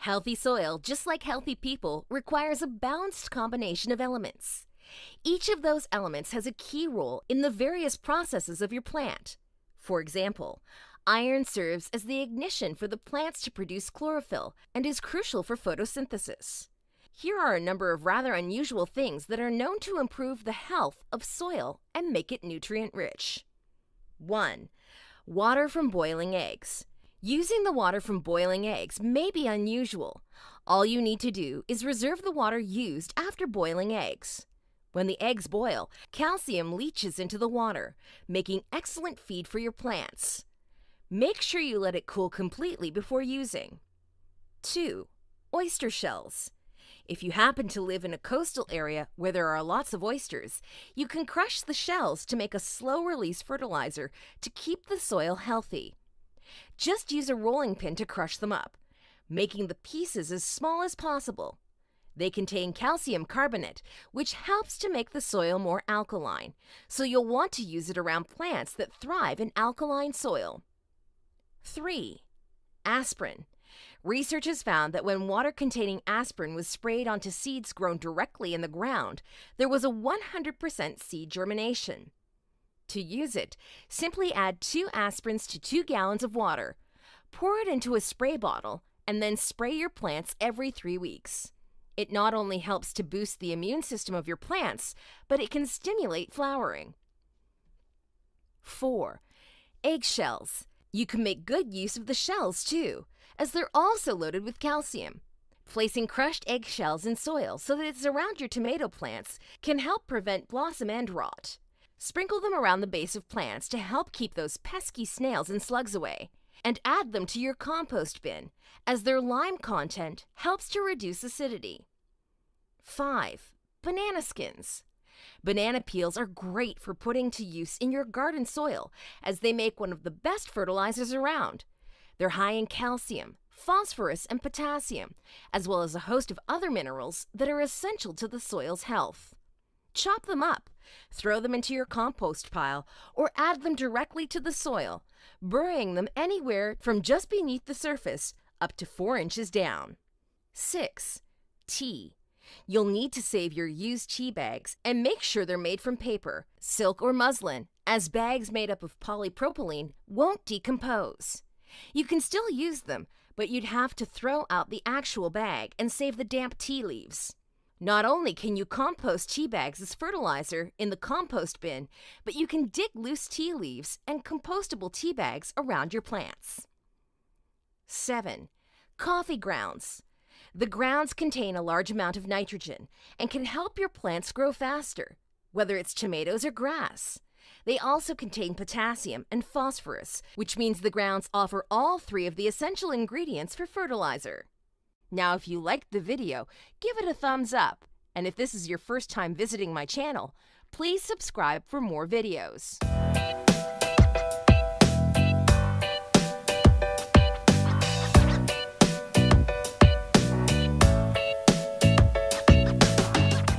Healthy soil, just like healthy people, requires a balanced combination of elements. Each of those elements has a key role in the various processes of your plant. For example, iron serves as the ignition for the plants to produce chlorophyll and is crucial for photosynthesis. Here are a number of rather unusual things that are known to improve the health of soil and make it nutrient-rich. 1. Water from boiling eggs. Using the water from boiling eggs may be unusual. All you need to do is reserve the water used after boiling eggs. When the eggs boil, calcium leaches into the water, making excellent feed for your plants. Make sure you let it cool completely before using. 2. Oyster shells. If you happen to live in a coastal area where there are lots of oysters, you can crush the shells to make a slow-release fertilizer to keep the soil healthy. Just use a rolling pin to crush them up, making the pieces as small as possible. They contain calcium carbonate, which helps to make the soil more alkaline, so you'll want to use it around plants that thrive in alkaline soil. 3. Aspirin. Research has found that when water containing aspirin was sprayed onto seeds grown directly in the ground, there was a 100% seed germination. To use it, simply add 2 aspirins to 2 gallons of water. Pour it into a spray bottle and then spray your plants every 3 weeks. It not only helps to boost the immune system of your plants, but it can stimulate flowering. 4. Eggshells. You can make good use of the shells too, as they're also loaded with calcium. Placing crushed eggshells in soil so that it's around your tomato plants can help prevent blossom end rot. Sprinkle them around the base of plants to help keep those pesky snails and slugs away, and add them to your compost bin, as their lime content helps to reduce acidity. 5. Banana skins. Banana peels are great for putting to use in your garden soil, as they make one of the best fertilizers around. They're high in calcium, phosphorus, and potassium, as well as a host of other minerals that are essential to the soil's health. Chop them up, throw them into your compost pile, or add them directly to the soil, burying them anywhere from just beneath the surface up to 4 inches down. 6. Tea. You'll need to save your used tea bags and make sure they're made from paper, silk, or muslin, as bags made up of polypropylene won't decompose. You can still use them, but you'd have to throw out the actual bag and save the damp tea leaves. Not only can you compost tea bags as fertilizer in the compost bin, but you can dig loose tea leaves and compostable tea bags around your plants. 7. Coffee grounds. The grounds contain a large amount of nitrogen and can help your plants grow faster, whether it's tomatoes or grass. They also contain potassium and phosphorus, which means the grounds offer all 3 of the essential ingredients for fertilizer. Now, if you liked the video, give it a thumbs up. And if this is your first time visiting my channel, please subscribe for more videos.